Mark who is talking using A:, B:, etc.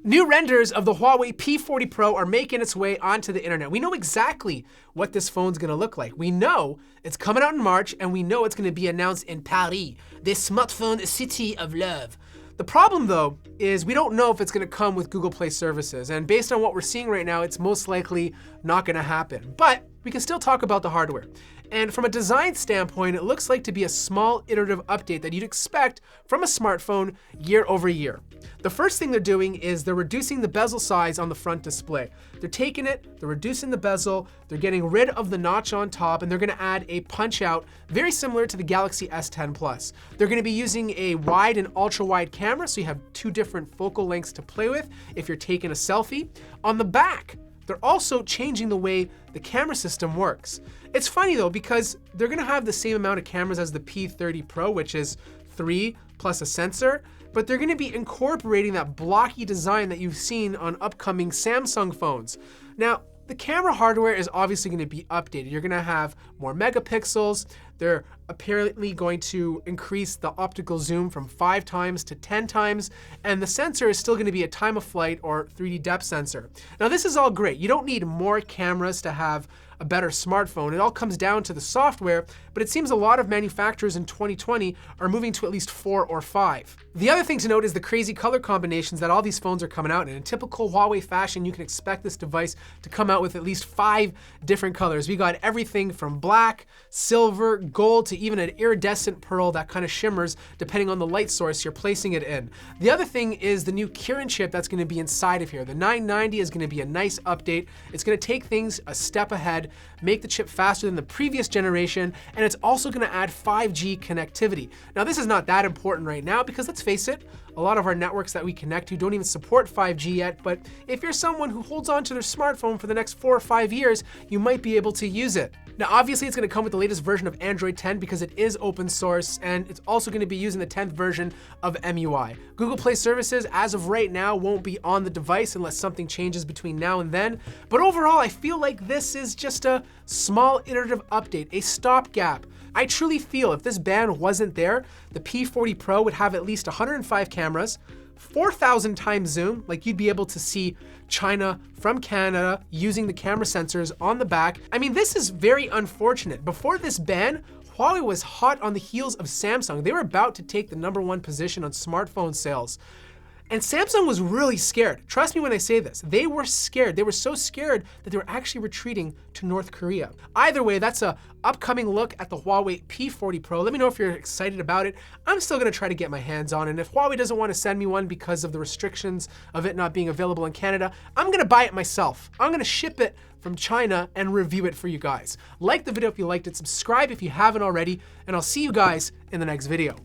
A: New renders of the Huawei P40 Pro are making its way onto the internet. We know exactly what this phone's gonna look like. We know it's coming out in March, and we know it's gonna be announced in Paris, the smartphone city of love. The problem though, is we don't know if it's gonna come with Google Play services, and based on what we're seeing right now, it's most likely not gonna happen. But we can still talk about the hardware. And from a design standpoint, it looks like to be a small iterative update that you'd expect from a smartphone year over year. The first thing they're doing is they're reducing the bezel size on the front display. They're taking it, they're reducing the bezel, they're getting rid of the notch on top, and they're gonna add a punch out very similar to the Galaxy S10 Plus. They're gonna be using a wide and ultra wide camera, so you have two different focal lengths to play with if you're taking a selfie. On the back, they're also changing the way the camera system works. It's funny though, because they're gonna have the same amount of cameras as the P30 Pro, which is 3 plus a sensor, but they're gonna be incorporating that blocky design that you've seen on upcoming Samsung phones. Now, the camera hardware is obviously gonna be updated. You're gonna have more megapixels. They're apparently going to increase the optical zoom from 5 times to 10 times, and the sensor is still gonna be a time of flight or 3D depth sensor. Now this is all great. You don't need more cameras to have a better smartphone. It all comes down to the software, but it seems a lot of manufacturers in 2020 are moving to at least 4 or 5. The other thing to note is the crazy color combinations that all these phones are coming out in. In typical Huawei fashion, you can expect this device to come out with at least 5 different colors. We got everything from black, silver, gold, to even an iridescent pearl that kind of shimmers depending on the light source you're placing it in. The other thing is the new Kirin chip that's gonna be inside of here. The 990 is gonna be a nice update. It's gonna take things a step ahead, make the chip faster than the previous generation, and it's also gonna add 5G connectivity. Now this is not that important right now because let's face it, a lot of our networks that we connect to don't even support 5G yet, but if you're someone who holds on to their smartphone for the next 4 or 5 years, you might be able to use it. Now obviously it's gonna come with the latest version of Android 10 because it is open source, and it's also gonna be using the 10th version of MUI. Google Play services, as of right now, won't be on the device unless something changes between now and then. But overall, I feel like this is just a small iterative update, a stopgap. I truly feel if this band wasn't there, the P40 Pro would have at least 105 cameras, 4,000 times zoom, like you'd be able to see China from Canada using the camera sensors on the back. I mean, this is very unfortunate. Before this ban, Huawei was hot on the heels of Samsung. They were about to take the #1 position on smartphone sales. And Samsung was really scared. Trust me when I say this. They were scared. They were so scared that they were actually retreating to North Korea. Either way, that's a upcoming look at the Huawei P40 Pro. Let me know if you're excited about it. I'm still gonna try to get my hands on it. And if Huawei doesn't want to send me one because of the restrictions of it not being available in Canada, I'm gonna buy it myself. I'm gonna ship it from China and review it for you guys. Like the video if you liked it, subscribe if you haven't already, and I'll see you guys in the next video.